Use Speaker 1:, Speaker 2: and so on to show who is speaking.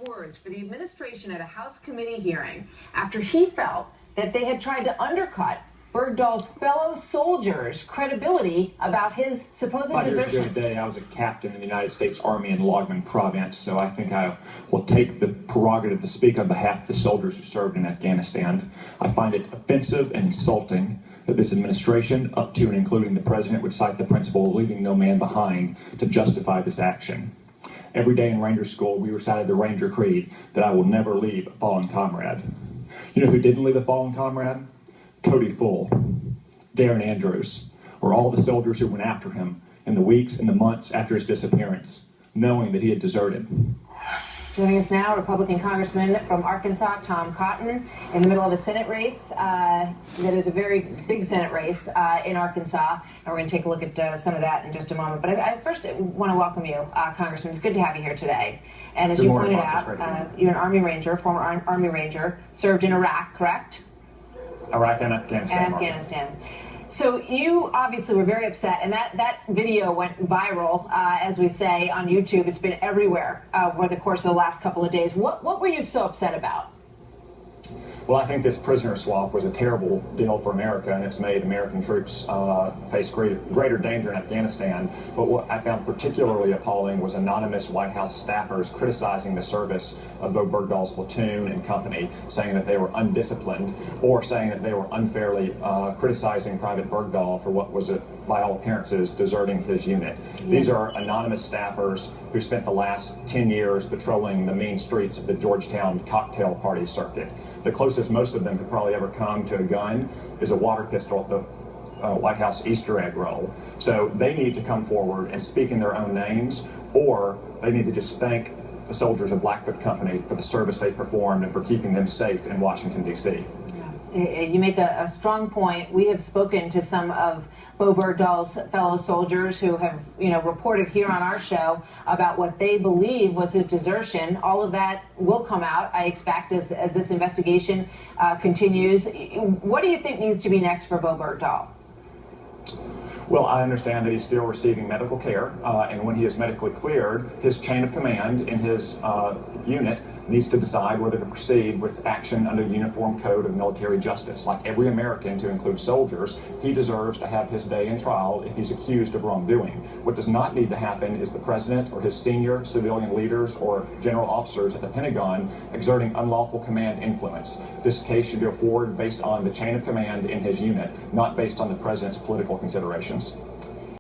Speaker 1: words for the administration at a House committee hearing after he felt that they had tried to undercut Bergdahl's fellow soldiers' credibility about his supposed desertion.
Speaker 2: 5 years ago today, I was a captain in the United States Army in Logman Province, so I think I will take the prerogative to speak on behalf of the soldiers who served in Afghanistan. I find it offensive and insulting that this administration, up to and including the president, would cite the principle of leaving no man behind to justify this action. Every day in Ranger School, we recited the Ranger Creed that I will never leave a fallen comrade. You know who didn't leave a fallen comrade? Cody Full, Darren Andrews, or all the soldiers who went after him in the weeks and the months after his disappearance, knowing that he had deserted.
Speaker 1: Joining us now, Republican Congressman from Arkansas, Tom Cotton, in the middle of a Senate race that is a very big Senate race in Arkansas, and we're going to take a look at some of that in just a moment. But I first want to welcome you, Congressman. It's good to have you here today. And as you pointed out, you're an Army Ranger, former Army Ranger, served in Iraq, correct?
Speaker 2: Iraq and Afghanistan.
Speaker 1: And Afghanistan. So you obviously were very upset, and that video went viral, as we say, on YouTube. It's been everywhere over the course of the last couple of days. What were you so upset about?
Speaker 2: Well, I think this prisoner swap was a terrible deal for America, and it's made American troops face greater danger in Afghanistan. But what I found particularly appalling was anonymous White House staffers criticizing the service of Bo Bergdahl's platoon and company, saying that they were undisciplined, or saying that they were unfairly criticizing Private Bergdahl for what was, by all appearances, deserting his unit. Yeah. These are anonymous staffers who spent the last 10 years patrolling the mean streets of the Georgetown cocktail party circuit. The closest most of them could probably ever come to a gun is a water pistol at the White House Easter egg roll. So they need to come forward and speak in their own names, or they need to just thank the soldiers of Blackfoot Company for the service they performed and for keeping them safe in Washington, D.C.
Speaker 1: You make a strong point. We have spoken to some of Bo Bergdahl's fellow soldiers who have, reported here on our show about what they believe was his desertion. All of that will come out, I expect, as this investigation continues. What do you think needs to be next for Bo Bergdahl?
Speaker 2: Well, I understand that he's still receiving medical care, and when he is medically cleared, his chain of command in his unit needs to decide whether to proceed with action under the Uniform Code of Military Justice. Like every American, to include soldiers, he deserves to have his day in trial if he's accused of wrongdoing. What does not need to happen is the president or his senior civilian leaders or general officers at the Pentagon exerting unlawful command influence. This case should go forward based on the chain of command in his unit, not based on the president's political considerations.